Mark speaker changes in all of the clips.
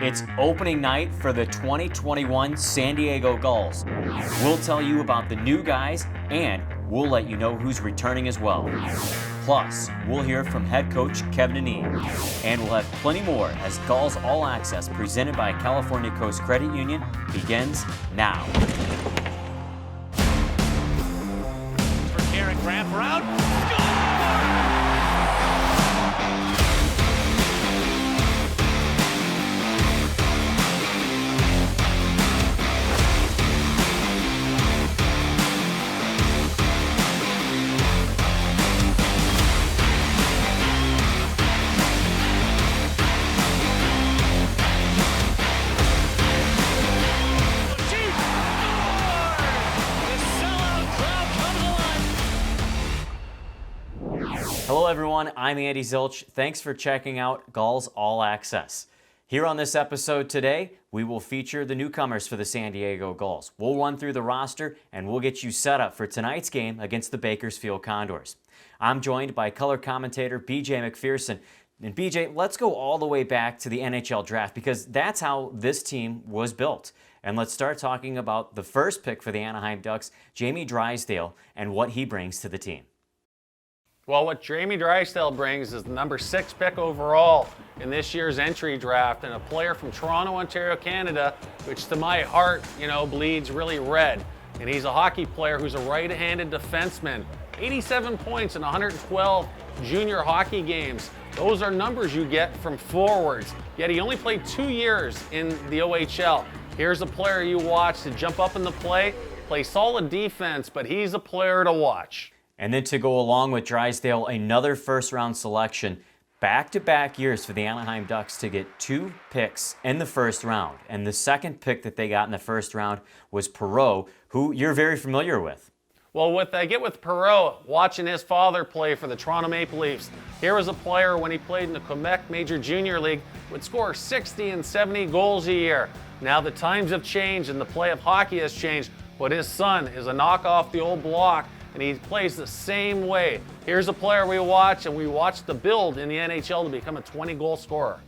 Speaker 1: It's opening night for the 2021 San Diego Gulls. We'll tell you about the new guys and we'll let you know who's returning as well. Plus, we'll hear from head coach Kevin Dineen. And we'll have plenty more as Gulls All Access presented by California Coast Credit Union begins now.
Speaker 2: For Carrick, wrap around.
Speaker 1: Hello everyone, I'm Andy Zilch. Thanks for checking out Gulls All Access. Here on this episode today, we will feature the newcomers for the San Diego Gulls. We'll run through the roster and we'll get you set up for tonight's game against the Bakersfield Condors. I'm joined by color commentator BJ McPherson. And BJ, let's go all the way back to the NHL draft because that's how this team was built. And let's start talking about the first pick for the Anaheim Ducks, Jamie Drysdale, and what he brings to the team.
Speaker 3: Well, what Jamie Drysdale brings is the number 6 pick overall in this year's entry draft and a player from Toronto, Ontario, Canada, which to my heart, bleeds really red. And he's a hockey player who's a right-handed defenseman. 87 points in 112 junior hockey games. Those are numbers you get from forwards. Yet he only played 2 years in the OHL. Here's a player you watch to jump up in the play solid defense, but he's a player to watch.
Speaker 1: And then to go along with Drysdale, another first-round selection, back-to-back years for the Anaheim Ducks to get 2 picks in the first round. And the second pick that they got in the first round was Perreault, who you're very familiar with.
Speaker 3: Well, what I get with Perreault, watching his father play for the Toronto Maple Leafs, here was a player when he played in the Quebec Major Junior League would score 60 and 70 goals a year. Now the times have changed and the play of hockey has changed, but his son is a knock off the old block, and he plays the same way. Here's a player we watch, and we watch the build in the NHL to become a 20-goal scorer.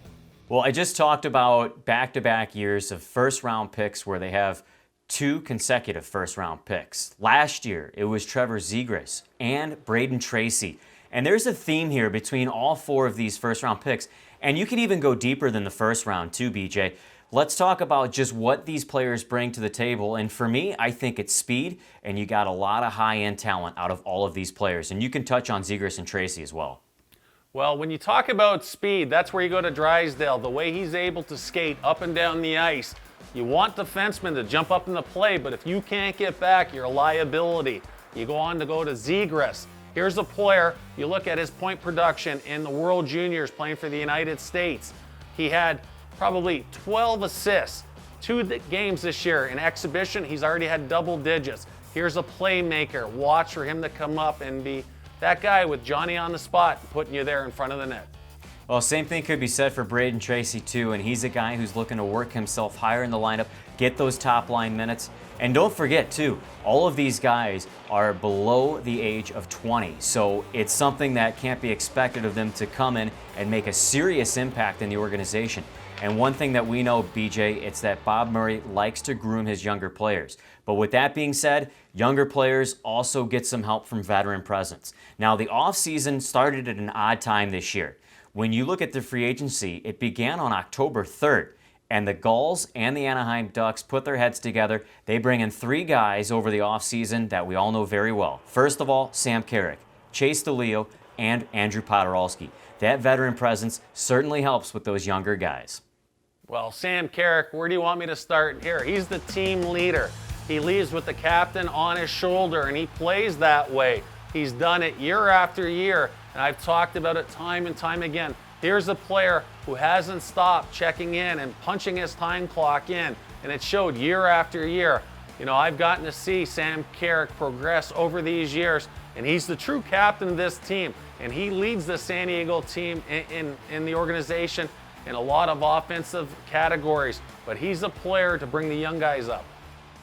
Speaker 1: Well, I just talked about back-to-back years of first-round picks where they have 2 consecutive first-round picks. Last year, it was Trevor Zegras and Braden Tracy. And there's a theme here between all 4 of these first-round picks, and you can even go deeper than the first round too, BJ. Let's talk about just what these players bring to the table. And for me, I think it's speed, and you got a lot of high-end talent out of all of these players. And you can touch on Zegras and Tracy as well.
Speaker 3: Well, when you talk about speed, that's where you go to Drysdale. The way he's able to skate up and down the ice. You want defensemen to jump up in the play, but if you can't get back, you're a liability. You go on to go to Zegras. Here's a player, you look at his point production in the World Juniors playing for the United States. He had probably 12 assists, 2 games this year. In exhibition, he's already had double digits. Here's a playmaker. Watch for him to come up and be that guy with Johnny on the spot, putting you there in front of the net.
Speaker 1: Well, same thing could be said for Braden Tracy too, and he's a guy who's looking to work himself higher in the lineup, get those top line minutes. And don't forget too, all of these guys are below the age of 20, so it's something that can't be expected of them to come in and make a serious impact in the organization. And one thing that we know, BJ, it's that Bob Murray likes to groom his younger players. But with that being said, younger players also get some help from veteran presence. Now, the offseason started at an odd time this year. When you look at the free agency, it began on October 3rd. And the Gulls and the Anaheim Ducks put their heads together. They bring in 3 guys over the offseason that we all know very well. First of all, Sam Carrick, Chase DeLeo, and Andrew Podorowski. That veteran presence certainly helps with those younger guys.
Speaker 3: Well, Sam Carrick, where do you want me to start here? He's the team leader. He leads with the captain on his shoulder, and he plays that way. He's done it year after year, and I've talked about it time and time again. Here's a player who hasn't stopped checking in and punching his time clock in, and it showed year after year. I've gotten to see Sam Carrick progress over these years, and he's the true captain of this team, and he leads the San Diego team in the organization in a lot of offensive categories, but he's a player to bring the young guys up.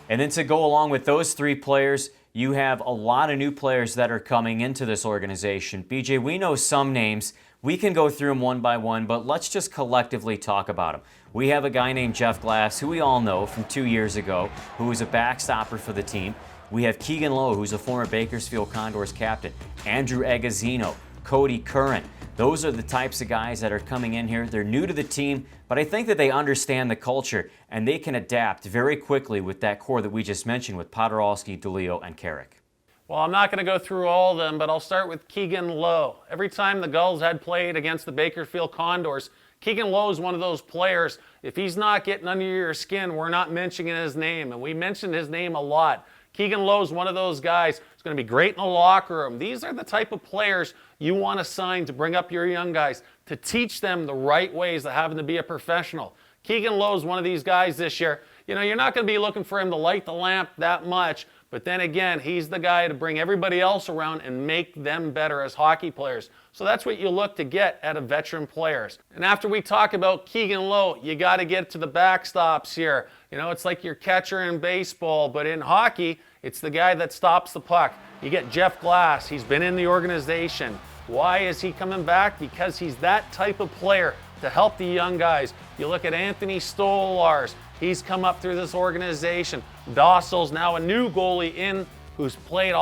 Speaker 1: And then to go along with those 3 players, you have a lot of new players that are coming into this organization. BJ, we know some names. We can go through them one by one, but let's just collectively talk about them. We have a guy named Jeff Glass, who we all know from 2 years ago, who was a backstopper for the team. We have Keegan Lowe, who's a former Bakersfield Condors captain. Andrew Agazzino, Cody Curran. Those are the types of guys that are coming in here. They're new to the team, but I think that they understand the culture and they can adapt very quickly with that core that we just mentioned with Podorowski, DeLeo, and Carrick.
Speaker 3: Well, I'm not going to go through all of them, but I'll start with Keegan Lowe. Every time the Gulls had played against the Bakersfield Condors, Keegan Lowe is one of those players. If he's not getting under your skin, we're not mentioning his name, and we mentioned his name a lot. Keegan Lowe is one of those guys who's going to be great in the locker room. These are the type of players you want to sign to bring up your young guys, to teach them the right ways of having to be a professional. Keegan Lowe is one of these guys this year. You know, you're not going to be looking for him to light the lamp that much, but then again, he's the guy to bring everybody else around and make them better as hockey players. So that's what you look to get out of veteran players. And after we talk about Keegan Lowe, you got to get to the backstops here. You know, it's like your catcher in baseball, but in hockey, it's the guy that stops the puck. You get Jeff Glass. He's been in the organization. Why is he coming back? Because he's that type of player to help the young guys. You look at Anthony Stolars. He's come up through this organization. Dostal's now a new goalie in who's played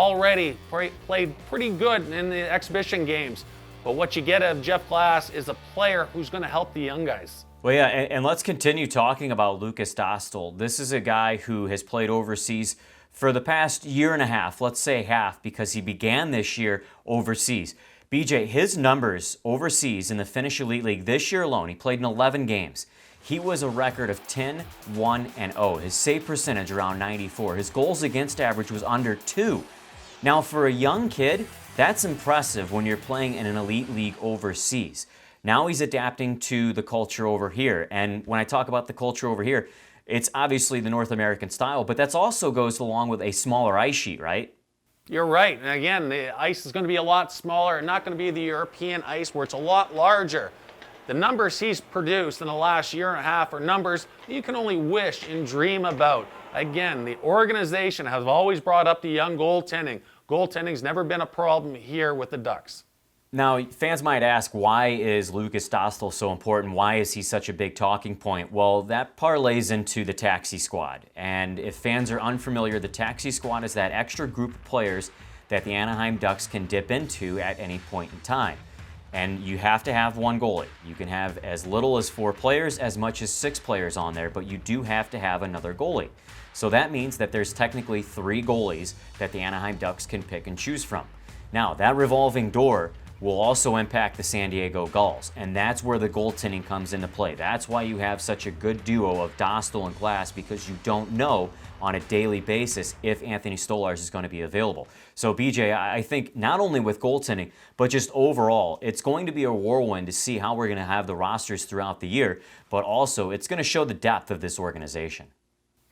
Speaker 3: pretty good in the exhibition games. But what you get out of Jeff Glass is a player who's going to help the young guys.
Speaker 1: Well, yeah, and let's continue talking about Lukas Dostal. This is a guy who has played overseas for the past year and a half, let's say half, because he began this year overseas. BJ, his numbers overseas in the Finnish Elite League this year alone, he played in 11 games. He was a record of 10, 1, and 0. His save percentage around 94. His goals against average was under 2. Now, for a young kid, that's impressive when you're playing in an elite league overseas. Now he's adapting to the culture over here. And when I talk about the culture over here, it's obviously the North American style, but that also goes along with a smaller ice sheet, right?
Speaker 3: You're right. And again, the ice is going to be a lot smaller and not going to be the European ice where it's a lot larger. The numbers he's produced in the last year and a half are numbers you can only wish and dream about. Again, the organization has always brought up the young goaltending. Goaltending's never been a problem here with the Ducks.
Speaker 1: Now, fans might ask, why is Lukas Dostal so important? Why is he such a big talking point? Well, that parlays into the taxi squad. And if fans are unfamiliar, the taxi squad is that extra group of players that the Anaheim Ducks can dip into at any point in time. And you have to have one goalie. You can have as little as 4 players, as much as 6 players on there, but you do have to have another goalie. So that means that there's technically 3 goalies that the Anaheim Ducks can pick and choose from. Now, that revolving door will also impact the San Diego Gulls, and that's where the goaltending comes into play. That's why you have such a good duo of Dostal and Glass, because you don't know on a daily basis if Anthony Stolars is going to be available. So BJ, I think not only with goaltending, but just overall, it's going to be a whirlwind to see how we're going to have the rosters throughout the year, but also it's going to show the depth of this organization.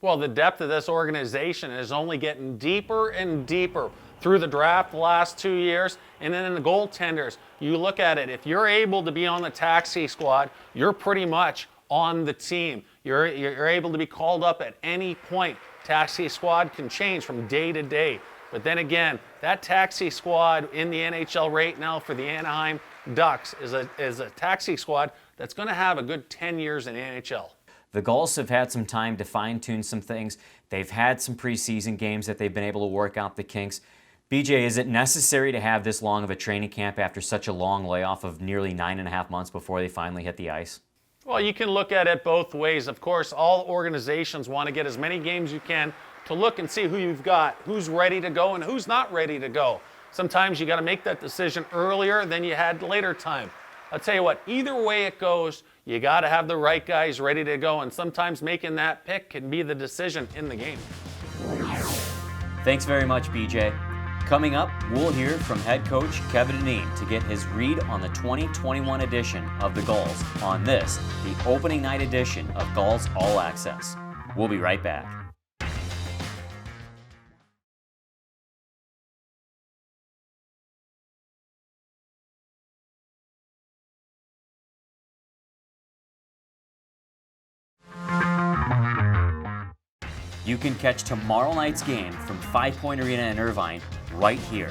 Speaker 3: Well, the depth of this organization is only getting deeper and deeper through the draft the last 2 years, and then in the goaltenders. You look at it, if you're able to be on the taxi squad, you're pretty much on the team. You're able to be called up at any point. Taxi squad can change from day to day. But then again, that taxi squad in the NHL right now for the Anaheim Ducks is a taxi squad that's going to have a good 10 years in the NHL.
Speaker 1: The Gulls have had some time to fine-tune some things. They've had some preseason games that they've been able to work out the kinks. BJ, is it necessary to have this long of a training camp after such a long layoff of nearly 9.5 months before they finally hit the ice?
Speaker 3: Well, you can look at it both ways. Of course, all organizations want to get as many games you can to look and see who you've got, who's ready to go and who's not ready to go. Sometimes you got to make that decision earlier than you had later time. I'll tell you what, either way it goes, you got to have the right guys ready to go, and sometimes making that pick can be the decision in the game.
Speaker 1: Thanks very much, BJ. Coming up, we'll hear from head coach Kevin Dineen to get his read on the 2021 edition of the Gulls on this, the opening night edition of Gulls All Access. We'll be right back. You can catch tomorrow night's game from 5 Point Arena in Irvine right here.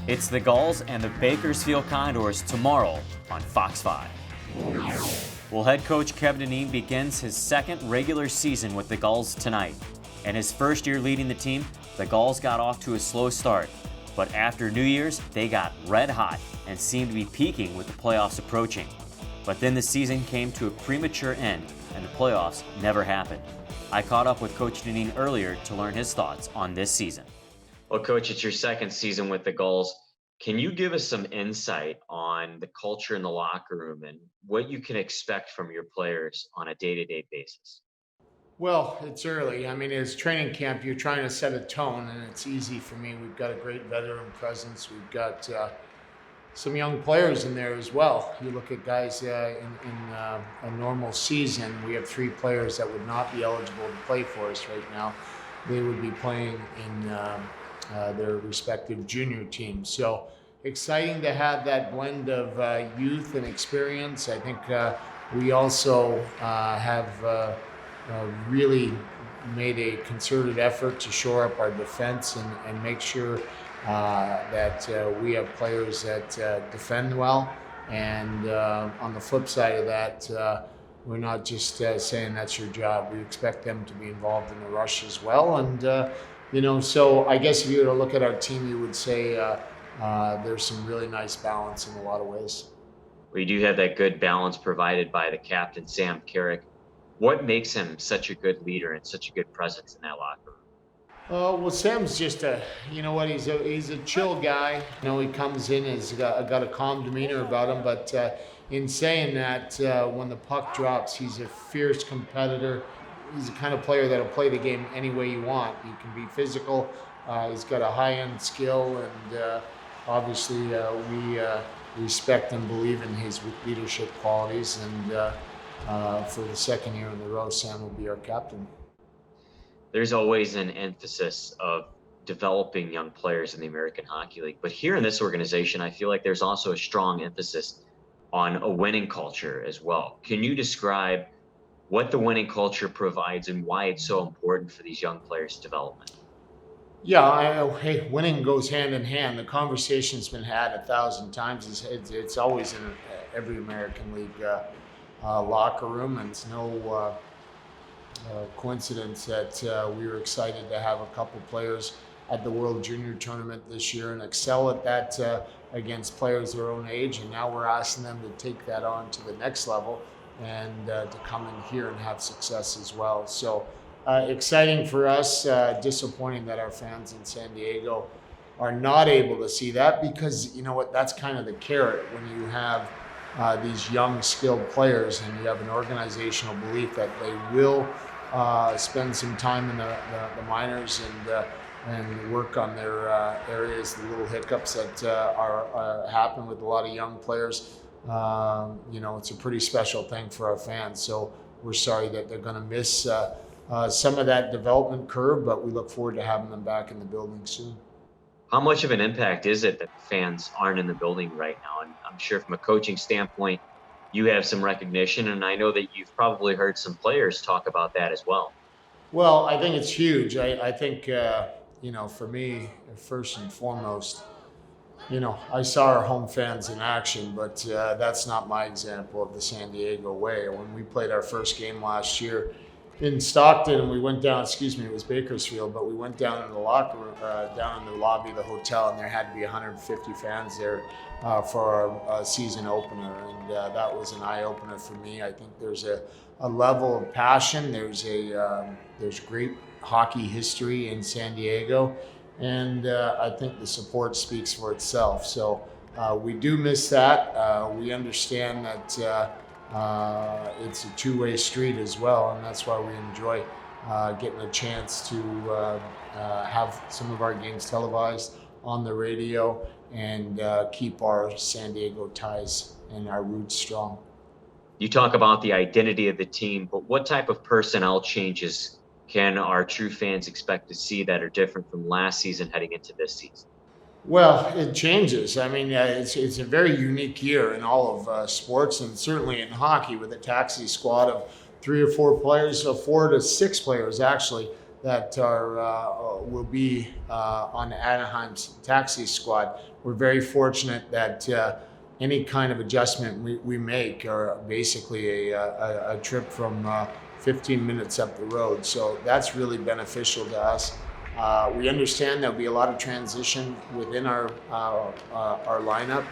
Speaker 1: It's the Gulls and the Bakersfield Condors tomorrow on Fox 5. Well, head coach Kevin Dineen begins his second regular season with the Gulls tonight. In his first year leading the team, the Gulls got off to a slow start. But after New Year's, they got red hot and seemed to be peaking with the playoffs approaching. But then the season came to a premature end and the playoffs never happened. I caught up with Coach Dineen earlier to learn his thoughts on this season. Well, Coach, it's your second season with the Gulls. Can you give us some insight on the culture in the locker room and what you can expect from your players on a day-to-day basis?
Speaker 4: Well, it's early. I mean, as training camp, you're trying to set a tone, and it's easy for me. We've got a great veteran presence. We've got some young players in there as well. You look at guys in a normal season, we have 3 players that would not be eligible to play for us right now. They would be playing in their respective junior teams. So exciting to have that blend of youth and experience. I think we also have really made a concerted effort to shore up our defense and make sure that we have players that defend well. And on the flip side of that, we're not just saying that's your job. We expect them to be involved in the rush as well. And, so I guess if you were to look at our team, you would say there's some really nice balance in a lot of ways.
Speaker 1: We do have that good balance provided by the captain, Sam Carrick. What makes him such a good leader and such a good presence in that locker room?
Speaker 4: Well, Sam's just he's a chill guy. He comes in, he's got a calm demeanor about him, but in saying that, when the puck drops, he's a fierce competitor. He's the kind of player that'll play the game any way you want. He can be physical. He's got a high-end skill, and obviously we respect and believe in his leadership qualities. And for the second year in a row, Sam will be our captain.
Speaker 1: There's always an emphasis of developing young players in the American Hockey League. But here in this organization, I feel like there's also a strong emphasis on a winning culture as well. Can you describe what the winning culture provides and why it's so important for these young players' development?
Speaker 4: Yeah, hey, winning goes hand in hand. The conversation's been had 1,000 times. It's always in every American League locker room, and it's no coincidence that we were excited to have a couple players at the World Junior Tournament this year and excel at that against players their own age, and now we're asking them to take that on to the next level and to come in here and have success as well. So exciting for us, disappointing that our fans in San Diego are not able to see that, because you know what, that's kind of the carrot when you have these young skilled players and you have an organizational belief that they will spend some time in the minors and work on their areas, the little hiccups that are happen with a lot of young players. It's a pretty special thing for our fans. So we're sorry that they're going to miss some of that development curve, but we look forward to having them back in the building soon.
Speaker 1: How much of an impact is it that fans aren't in the building right now? And I'm sure from a coaching standpoint, you have some recognition, and I know that you've probably heard some players talk about that as well.
Speaker 4: Well, I think it's huge. I think, for me, first and foremost, I saw our home fans in action, but that's not my example of the San Diego way. When we played our first game last year in Stockton, and we went down, it was Bakersfield, but we went down in the locker room, down in the lobby of the hotel, and there had to be 150 fans there for our season opener, and that was an eye-opener for me. I think there's a level of passion. There's great hockey history in San Diego, and I think the support speaks for itself. So we do miss that. We understand that it's a two-way street as well, and that's why we enjoy getting a chance to have some of our games televised on the radio and keep our San Diego ties and our roots strong.
Speaker 1: You talk about the identity of the team, but what type of personnel changes can our true fans expect to see that are different from last season heading into this season?
Speaker 4: Well, it changes. I mean, it's a very unique year in all of sports, and certainly in hockey, with a taxi squad of 3 or 4 players, 4 to 6 players actually, that will be on Anaheim's taxi squad. We're very fortunate that any kind of adjustment we make are basically a trip from 15 minutes up the road. So that's really beneficial to us. We understand there'll be a lot of transition within our lineup,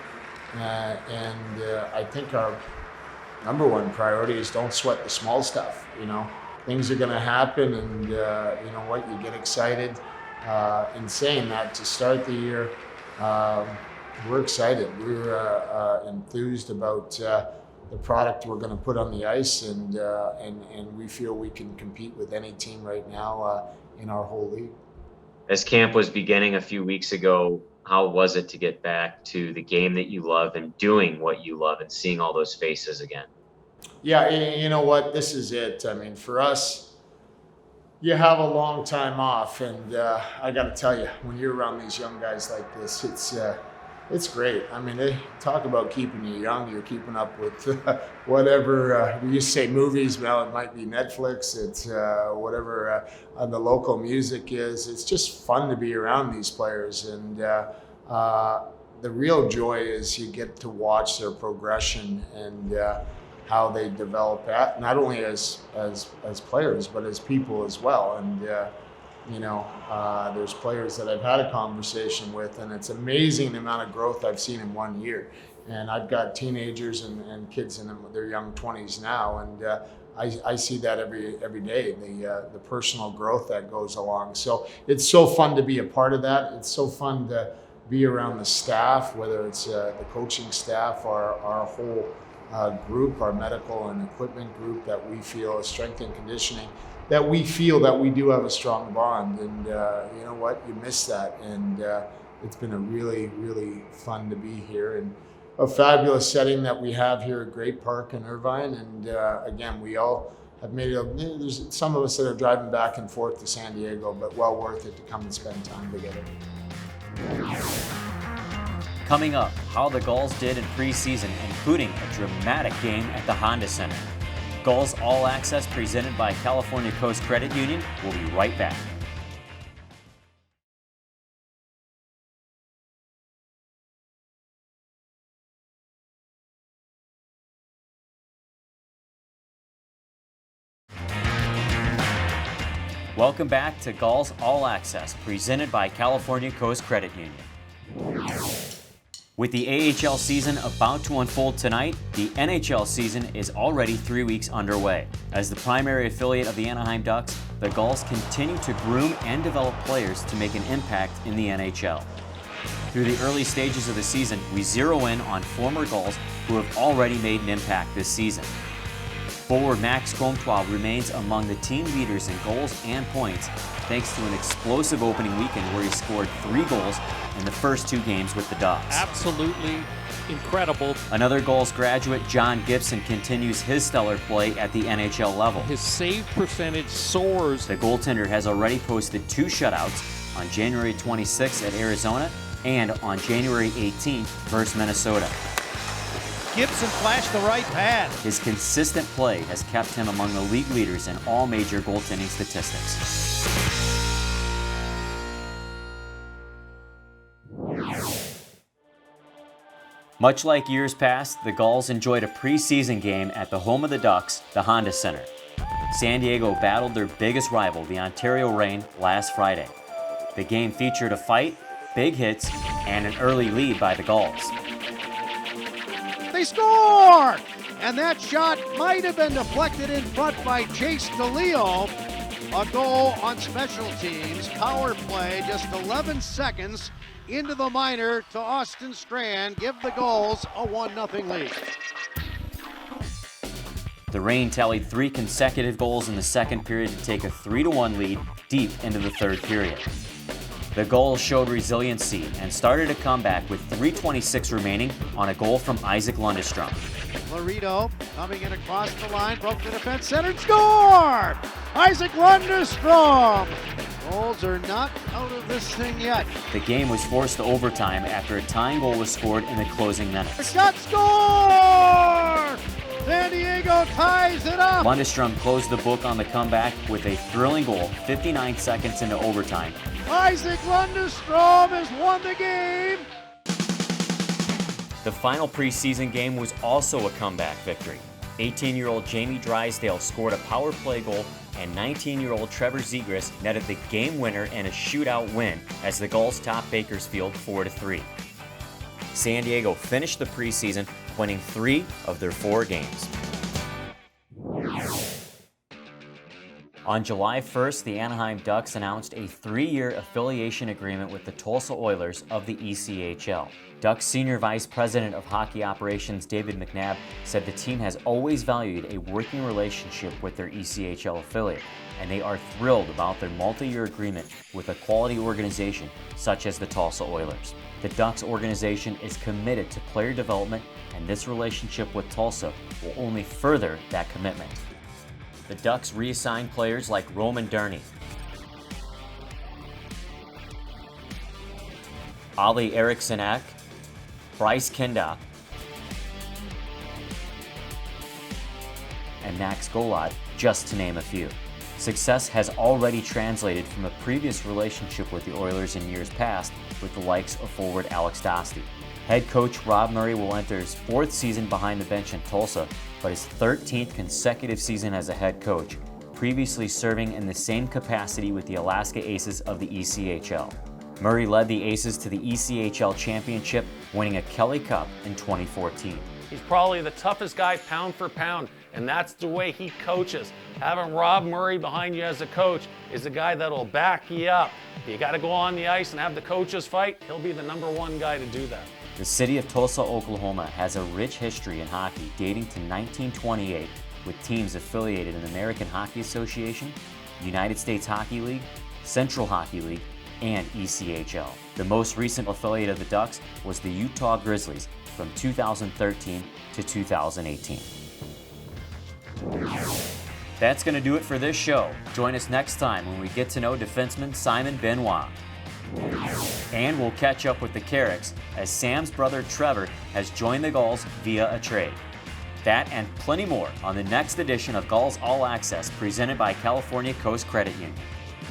Speaker 4: and I think our number one priority is don't sweat the small stuff. Things are going to happen, and you know what, you get excited. In saying that, to start the year, we're excited. We're enthused about the product we're going to put on the ice, and we feel we can compete with any team right now in our whole league.
Speaker 5: As camp was beginning a few weeks ago, how was it to get back to the game that you love and doing what you love and seeing all those faces again?
Speaker 4: Yeah, you know what? This is it. I mean, for us, you have a long time off, and I got to tell you, when you're around these young guys like this, it's great. I mean, they talk about keeping you young. You're keeping up with whatever, we used to say movies, now it might be Netflix. It's whatever the local music is. It's just fun to be around these players. And the real joy is you get to watch their progression and how they develop not only as players, but as people as well. And there's players that I've had a conversation with, and it's amazing the amount of growth I've seen in 1 year. And I've got teenagers and kids in their young 20s now, and I see that every day, the personal growth that goes along. So it's so fun to be a part of that. It's so fun to be around the staff, whether it's the coaching staff or our whole group, our medical and equipment group, that we feel, strength and conditioning, that we feel that we do have a strong bond. And you know what, you miss that. And it's been a really, really fun to be here, and a fabulous setting that we have here at Great Park in Irvine. And again, we all have made it, there's some of us that are driving back and forth to San Diego, but well worth it to come and spend time together.
Speaker 1: Coming up, how the Gulls did in preseason, including a dramatic game at the Honda Center. Gulls All Access, presented by California Coast Credit Union. We'll be right back. Welcome back to Gulls All Access, presented by California Coast Credit Union. With the AHL season about to unfold tonight, the NHL season is already 3 weeks underway. As the primary affiliate of the Anaheim Ducks, the Gulls continue to groom and develop players to make an impact in the NHL. Through the early stages of the season, we zero in on former Gulls who have already made an impact this season. Forward Max Comtois remains among the team leaders in goals and points, thanks to an explosive opening weekend where he scored 3 goals in the first 2 games with the Ducks.
Speaker 2: Absolutely incredible.
Speaker 1: Another Gulls graduate, John Gibson, continues his stellar play at the NHL level.
Speaker 2: His save percentage soars.
Speaker 1: The goaltender has already posted 2 shutouts on January 26th at Arizona and on January 18th versus Minnesota.
Speaker 2: Gibson flashed the right pad.
Speaker 1: His consistent play has kept him among the league leaders in all major goaltending statistics. Much like years past, the Gulls enjoyed a preseason game at the home of the Ducks, the Honda Center. San Diego battled their biggest rival, the Ontario Reign, last Friday. The game featured a fight, big hits, and an early lead by the Gulls.
Speaker 6: They score! And that shot might have been deflected in front by Chase DeLeo. A goal on special teams, power play, just 11 seconds into the minor to Austin Strand, give the Gulls a 1-0 lead.
Speaker 1: The Reign tallied 3 consecutive goals in the second period to take a 3-1 lead deep into the third period. The Gulls showed resiliency and started a comeback with 3:26 remaining on a goal from Isaac Lundestrom.
Speaker 6: Laredo coming in across the line, broke the defense, centered, score! Isaac Lundestrom! Gulls are not out of this thing yet.
Speaker 1: The game was forced to overtime after a tying goal was scored in the closing minutes.
Speaker 6: Shot, score! San Diego ties it up.
Speaker 1: Lundestrom closed the book on the comeback with a thrilling goal 59 seconds into overtime.
Speaker 6: Isaac Lundestrom has won the game.
Speaker 1: The final preseason game was also a comeback victory. 18-year-old Jamie Drysdale scored a power play goal, and 19-year-old Trevor Zegras netted the game winner in a shootout win as the Gulls topped Bakersfield 4-3. San Diego finished the preseason winning 3 of their 4 games. On July 1st, the Anaheim Ducks announced a 3-year affiliation agreement with the Tulsa Oilers of the ECHL. Ducks Senior Vice President of Hockey Operations David McNabb said the team has always valued a working relationship with their ECHL affiliate, and they are thrilled about their multi-year agreement with a quality organization such as the Tulsa Oilers. The Ducks organization is committed to player development, and this relationship with Tulsa will only further that commitment. The Ducks reassigned players like Roman Durney, Ali Eriksson-Ek, Bryce Kinda, and Max Golod, just to name a few. Success has already translated from a previous relationship with the Oilers in years past with the likes of forward Alex Dostie. Head coach Rob Murray will enter his 4th season behind the bench in Tulsa, but his 13th consecutive season as a head coach, previously serving in the same capacity with the Alaska Aces of the ECHL. Murray led the Aces to the ECHL championship, winning a Kelly Cup in 2014.
Speaker 3: He's probably the toughest guy pound for pound, and that's the way he coaches. Having Rob Murray behind you as a coach is a guy that'll back you up. If you got to go on the ice and have the coaches fight, he'll be the #1 guy to do that.
Speaker 1: The city of Tulsa, Oklahoma has a rich history in hockey dating to 1928 with teams affiliated in the American Hockey Association, United States Hockey League, Central Hockey League, and ECHL. The most recent affiliate of the Ducks was the Utah Grizzlies from 2013 to 2018. That's going to do it for this show. Join us next time when we get to know defenseman Simon Benoit. And we'll catch up with the Carricks as Sam's brother Trevor has joined the Gulls via a trade. That and plenty more on the next edition of Gulls All Access presented by California Coast Credit Union.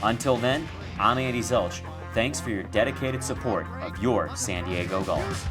Speaker 1: Until then, I'm Andy Zelch. Thanks for your dedicated support of your San Diego Gulls.